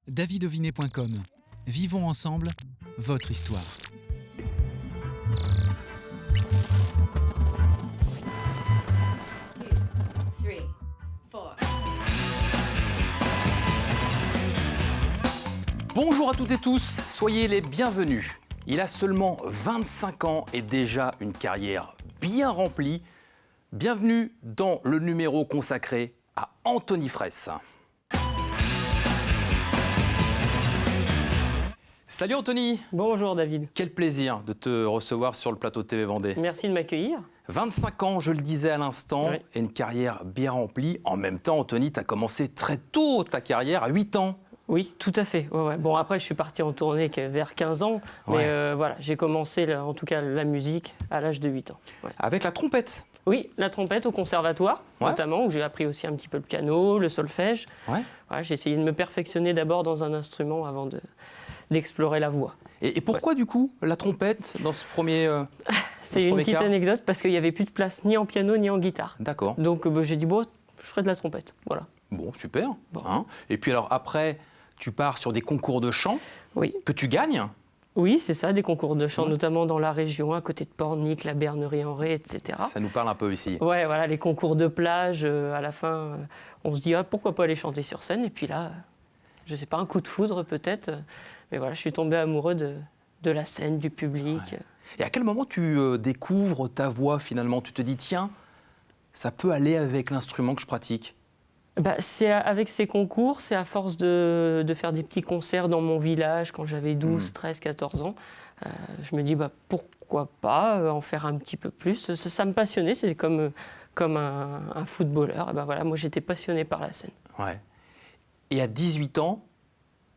davidovinet.com. Vivons ensemble votre histoire. Bonjour à toutes et tous, soyez les bienvenus. Il a seulement 25 ans et déjà une carrière bien remplie. Bienvenue dans le numéro consacré à Anthony Fraisse. Salut Anthony. Bonjour David. Quel plaisir de te recevoir sur le plateau de TV Vendée. Merci de m'accueillir. 25 ans, je le disais à l'instant, Oui. et une carrière bien remplie. En même temps, Anthony, tu as commencé très tôt ta carrière, à 8 ans. Oui, tout à fait. Ouais. Bon, après, je suis parti en tournée vers 15 ans, mais Ouais. voilà, j'ai commencé, en tout cas, la musique à l'âge de 8 ans. Ouais. Avec la trompette. Oui, la trompette au conservatoire, Ouais. notamment, où j'ai appris aussi un petit peu le piano, le solfège. Ouais. Voilà, j'ai essayé de me perfectionner d'abord dans un instrument avant d'explorer la voix. Et pourquoi du coup la trompette dans ce premier... C'est ce une premier petite cas anecdote parce qu'il n'y avait plus de place ni en piano ni en guitare. D'accord. Donc j'ai dit, bon, je ferai de la trompette. Voilà. Bon, super. Bon. Hein. Et puis alors après, tu pars sur des concours de chant Oui. que tu gagnes. Oui, c'est ça, des concours de chant, Ouais. notamment dans la région, à côté de Pornic, la Bernerie-en-Ré, etc. Ça nous parle un peu ici. Ouais, voilà, les concours de plage, à la fin, on se dit, ah, pourquoi pas aller chanter sur scène? Et puis là, je sais pas, un coup de foudre peut-être, mais voilà, je suis tombé amoureux de la scène, du public. Ouais. Et à quel moment tu découvres ta voix finalement? Tu te dis, tiens, ça peut aller avec l'instrument que je pratique. Bah, c'est avec ces concours, c'est à force de faire des petits concerts dans mon village quand j'avais 12, 13, 14 ans. Je me dis, bah, pourquoi pas en faire un petit peu plus. Ça me passionnait, c'est comme un footballeur. Et ben voilà, moi j'étais passionné par la scène. Ouais. Et à 18 ans,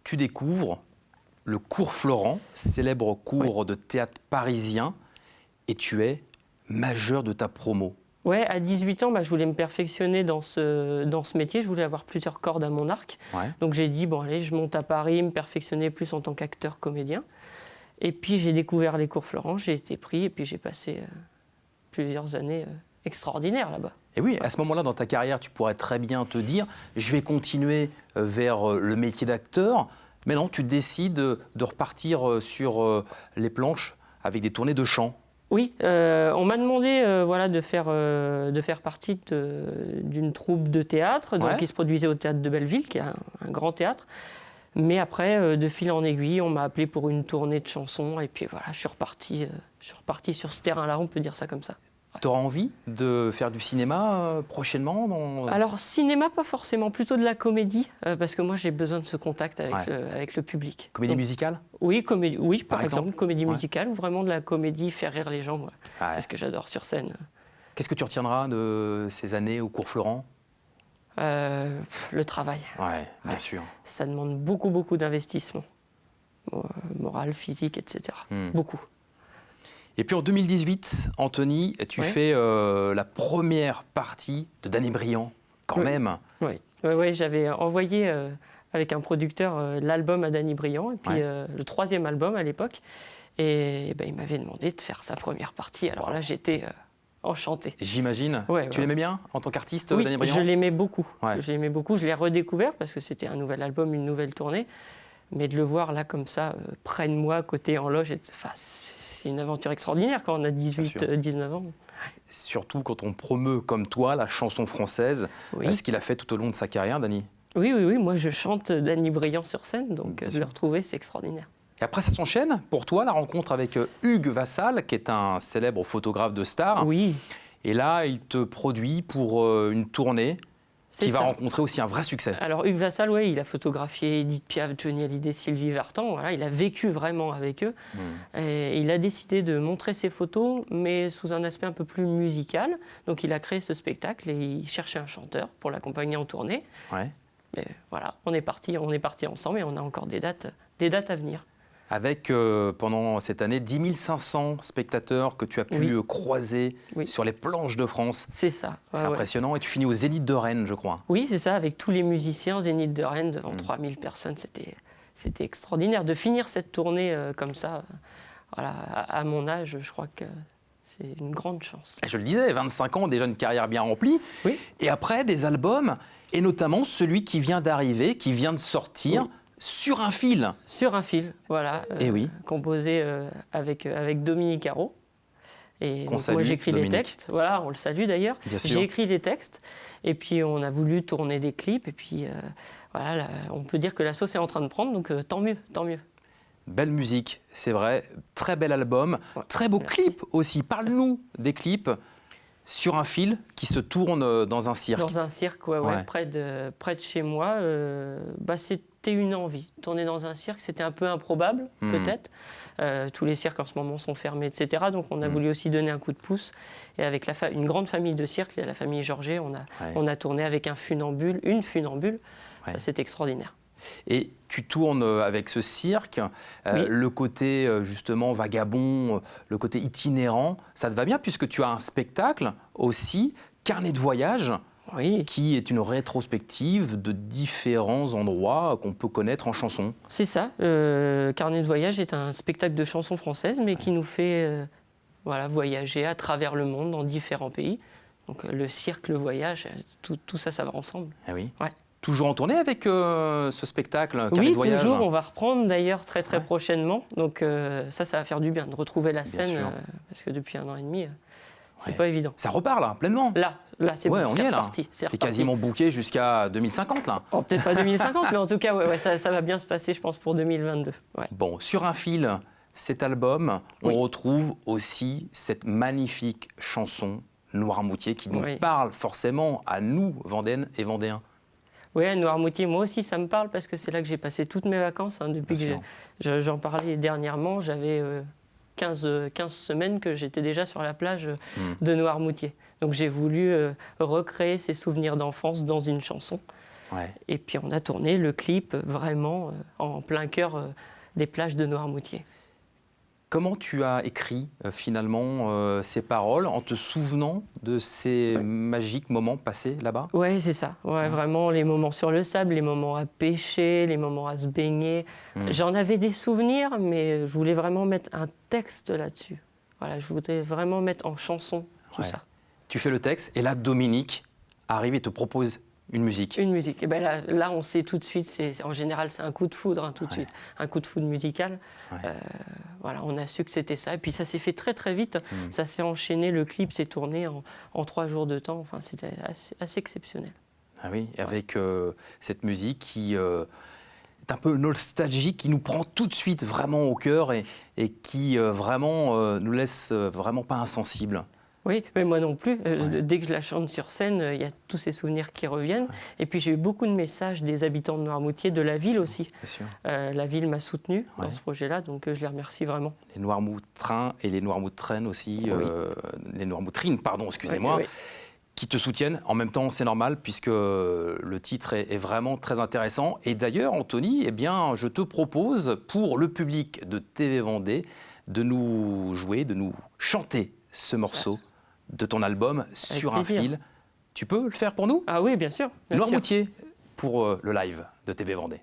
tu découvres le cours Florent, célèbre cours de théâtre parisien, et tu es majeur de ta promo. Ouais, à 18 ans, bah, je voulais me perfectionner dans ce métier. Je voulais avoir plusieurs cordes à mon arc. Ouais. Donc j'ai dit, bon allez, je monte à Paris, me perfectionner plus en tant qu'acteur comédien. Et puis j'ai découvert les cours Florent, j'ai été pris et puis j'ai passé plusieurs années extraordinaires là-bas. Et oui, à ce moment-là, dans ta carrière, tu pourrais très bien te dire, je vais continuer vers le métier d'acteur. Mais non, tu décides de repartir sur les planches avec des tournées de chant. Oui, on m'a demandé voilà, de faire partie d'une troupe de théâtre donc, Ouais. qui se produisait au Théâtre de Belleville, qui est un grand théâtre. Mais après, de fil en aiguille, on m'a appelé pour une tournée de chansons. Et puis voilà, je suis reparti sur ce terrain-là, on peut dire ça comme ça. Tu auras envie de faire du cinéma prochainement Alors, cinéma, pas forcément, plutôt de la comédie, parce que moi, j'ai besoin de ce contact avec le public. Comédie Donc, musicale? oui, oui, par exemple. exemple, comédie Ouais. musicale, ou vraiment de la comédie, faire rire les gens. Ouais. C'est ce que j'adore sur scène. Qu'est-ce que tu retiendras de ces années au cours Florent? Le travail. Ouais, bien Ouais. sûr. Ça demande beaucoup, beaucoup d'investissement. Moral, physique, etc. Beaucoup. Et puis en 2018, Anthony, tu Ouais. fais la première partie de Danny Briand, quand Oui. même. Oui, j'avais envoyé avec un producteur l'album à Danny Briand, et puis Ouais. le troisième album à l'époque. Et ben, il m'avait demandé de faire sa première partie. Alors là, j'étais enchanté. J'imagine. Ouais, Tu ouais. l'aimais bien en tant qu'artiste, Oui, Danny Briand? je l'aimais beaucoup. Ouais. Je l'aimais beaucoup. Je l'ai redécouvert parce que c'était un nouvel album, une nouvelle tournée. Mais de le voir là comme ça, près de moi, côté en loge, c'est une aventure extraordinaire quand on a sûr. 19 ans. Surtout quand on promeut comme toi la chanson française, Oui. ce qu'il a fait tout au long de sa carrière, Danny. Oui, moi je chante Danny Briand sur scène, donc Bien de sûr. le retrouver, c'est extraordinaire. Et après, ça s'enchaîne pour toi, la rencontre avec Hugues Vassal, qui est un célèbre photographe de star. Oui, Et là, il te produit pour une tournée c'est qui va ça. rencontrer aussi un vrai succès. Alors Hugues Vassal, ouais, il a photographié Edith Piaf, Johnny Hallyday, Sylvie Vartan. Voilà, il a vécu vraiment avec eux. Et il a décidé de montrer ses photos, mais sous un aspect un peu plus musical. Donc il a créé ce spectacle et il cherchait un chanteur pour l'accompagner en tournée. Ouais. Mais voilà, on est parti ensemble et on a encore des dates à venir. Avec, pendant cette année, 10 500 spectateurs que tu as pu Oui. croiser Oui. sur les planches de France. C'est ça. C'est ouais. impressionnant. Et tu finis au Zénith de Rennes, je crois. Oui, c'est ça, avec tous les musiciens, Zénith de Rennes, devant 3000 personnes, c'était extraordinaire. De finir cette tournée comme ça, voilà, à mon âge, je crois que c'est une grande chance. Et je le disais, 25 ans, déjà une carrière bien remplie. Oui. Et après, des albums, et notamment celui qui vient d'arriver, qui vient de sortir, Oui. sur un fil. Sur un fil, voilà. Eh oui. Composé avec Dominique Haro. Et Qu'on donc, salue, moi j'écris les Dominique. textes, voilà, on le salue d'ailleurs. Bien sûr. J'ai écrit les textes et puis on a voulu tourner des clips et puis voilà, là, on peut dire que la sauce est en train de prendre, donc tant mieux, tant mieux. Belle musique, c'est vrai. Très bel album. Ouais, Très beau merci. clip aussi. Parle-nous des clips sur un fil qui se tourne dans un cirque. Dans un cirque, ouais, Ouais. près de chez moi. C'était une envie. Tourner dans un cirque, c'était un peu improbable, peut-être. Tous les cirques en ce moment sont fermés, etc. Donc on a voulu aussi donner un coup de pouce. Et avec une grande famille de cirques, la famille Georget, on a tourné avec une funambule. Ouais. C'est extraordinaire. Et tu tournes avec ce cirque, Oui. le côté justement vagabond, le côté itinérant, ça te va bien puisque tu as un spectacle aussi, Carnet de voyage, Oui, qui est une rétrospective de différents endroits qu'on peut connaître en chanson. c'est ça. Carnet de voyage est un spectacle de chansons françaises, mais qui nous fait voilà, voyager à travers le monde, dans différents pays. Donc le cirque, le voyage, tout ça, ça va ensemble. Ah oui. Ouais. Toujours en tournée avec ce spectacle, Carnet Oui, de voyage. toujours. On va reprendre d'ailleurs très Ouais. prochainement. Donc ça va faire du bien de retrouver la Bien scène, sûr. parce que depuis 1 an et demi, c'est Ouais. pas évident. Ça repart là, pleinement. Là, c'est Ouais, bon, on y c'est est là. reparti. C'est T'es reparti. quasiment booké jusqu'à 2050 là. Oh, peut-être pas 2050, mais en tout cas, ouais, ça va bien se passer, je pense, pour 2022. Ouais. Bon, sur un fil, cet album, on Oui. retrouve aussi cette magnifique chanson Noirmoutier qui nous Oui. parle forcément à nous, Vendéennes et Vendéens. Oui, à Noirmoutier, moi aussi, ça me parle parce que c'est là que j'ai passé toutes mes vacances. Depuis Bien que j'en parlais dernièrement, j'avais 15 semaines que j'étais déjà sur la plage de Noirmoutier. Donc j'ai voulu recréer ces souvenirs d'enfance dans une chanson. Ouais. Et puis on a tourné le clip vraiment en plein cœur des plages de Noirmoutier. Comment tu as écrit finalement ces paroles en te souvenant de ces Ouais. magiques moments passés là-bas? Oui, c'est ça. Ouais, vraiment, les moments sur le sable, les moments à pêcher, les moments à se baigner. J'en avais des souvenirs, mais je voulais vraiment mettre un texte là-dessus. Voilà, je voulais vraiment mettre en chanson tout Ouais. ça. Tu fais le texte et là, Dominique arrive et te propose une musique. Une musique. Et ben là, on sait tout de suite, en général, c'est un coup de foudre, hein, tout de suite. Un coup de foudre musical. Ouais. Voilà, on a su que c'était ça. Et puis ça s'est fait très vite. Ça s'est enchaîné, le clip s'est tourné en 3 jours de temps. Enfin, c'était assez exceptionnel. Ah oui, avec cette musique qui est un peu nostalgique, qui nous prend tout de suite vraiment au cœur et qui vraiment nous laisse vraiment pas insensibles. Oui, mais moi non plus. Dès que je la chante sur scène, il y a tous ces souvenirs qui reviennent. Et puis j'ai eu beaucoup de messages des habitants de Noirmoutier, de la ville aussi. Bien sûr. La ville m'a soutenue Ouais. dans ce projet-là, donc je les remercie vraiment. Les Noirmoutrins et les Noirmoutrennes aussi, Oui. les Noirmoutrines, pardon, excusez-moi, Oui. qui te soutiennent. En même temps, c'est normal puisque le titre est vraiment très intéressant. Et d'ailleurs, Anthony, eh bien, je te propose pour le public de TV Vendée de nous jouer, de nous chanter ce morceau de ton album Sur un plaisir. fil. Tu peux le faire pour nous? Ah oui, bien sûr. bien sûr. Noirmoutier pour le live de TV Vendée.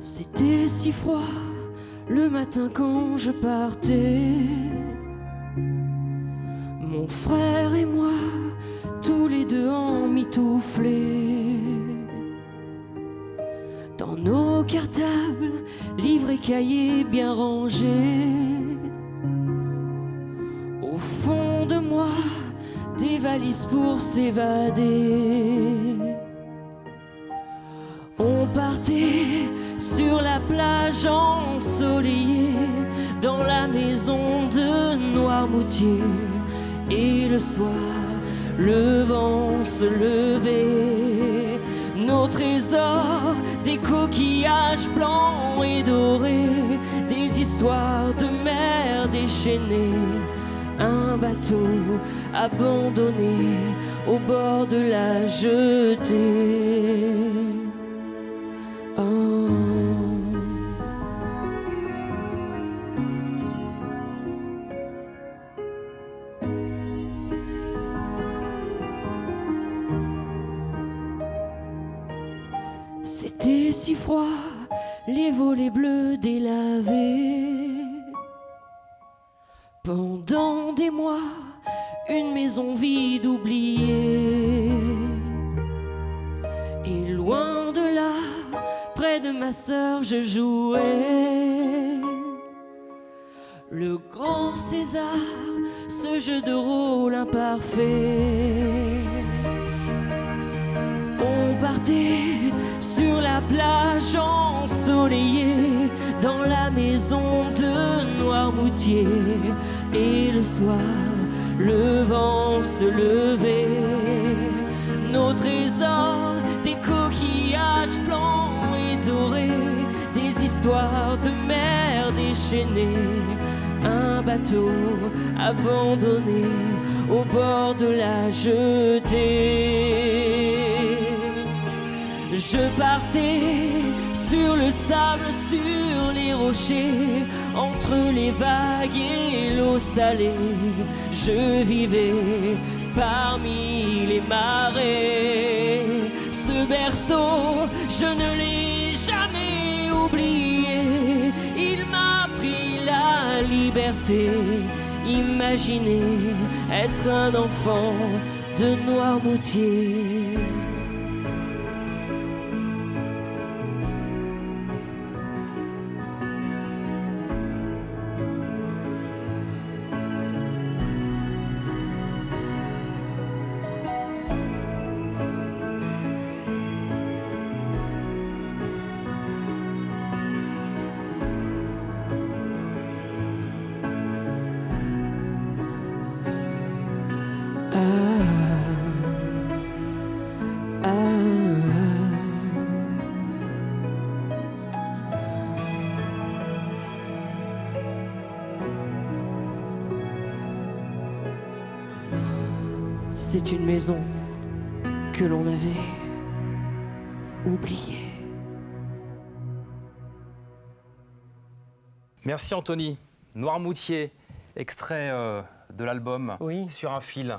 C'était si froid le matin quand je partais. Mon frère et moi, tous les deux emmitouflés. Dans nos cartables, livres et cahiers bien rangés. Au fond de moi, des valises pour s'évader. On partait sur la plage ensoleillée, dans la maison de Noirmoutier. Et le soir, le vent se levait. Nos trésors, des coquillages blancs et dorés, des histoires de mer déchaînées. Un bateau abandonné au bord de la jetée. Oh. C'était si froid, les volets bleus délavés. Pendant des mois, une maison vide oubliée. Et loin de là, près de ma sœur, je jouais le grand César, ce jeu de rôle imparfait. On partait sur la plage ensoleillée, dans la maison de Noirmoutier. Et le soir, le vent se levait. Nos trésors, des coquillages blancs et dorés, des histoires de mer déchaînées. Un bateau abandonné au bord de la jetée. Je partais sur le sable, sur les rochers, entre les vagues et l'eau salée. Je vivais parmi les marées. Ce berceau, je ne l'ai jamais oublié. Il m'a pris la liberté. Imaginez être un enfant de Noirmoutier. C'est une maison que l'on avait oubliée. Merci Anthony. Noirmoutier, extrait de l'album Oui. Sur un fil.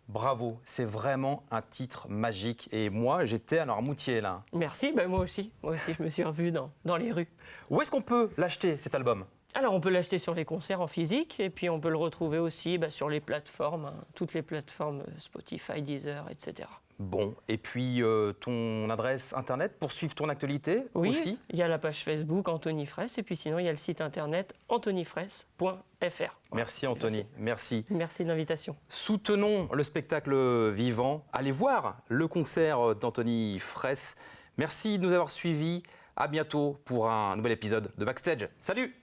Bravo, c'est vraiment un titre magique. Et moi, j'étais à Noirmoutier là. Merci, moi aussi. Moi aussi, je me suis revue dans les rues. Où est-ce qu'on peut l'acheter cet album ? Alors, on peut l'acheter sur les concerts en physique et puis on peut le retrouver aussi sur les plateformes, toutes les plateformes Spotify, Deezer, etc. Bon, et puis ton adresse internet pour suivre ton actualité aussi ? Il y a la page Facebook Anthony Fraisse et puis sinon il y a le site internet anthonyfraisse.fr. Merci Anthony, merci. Merci de l'invitation. Soutenons le spectacle vivant. Allez voir le concert d'Anthony Fraisse. Merci de nous avoir suivis. À bientôt pour un nouvel épisode de Backstage. Salut!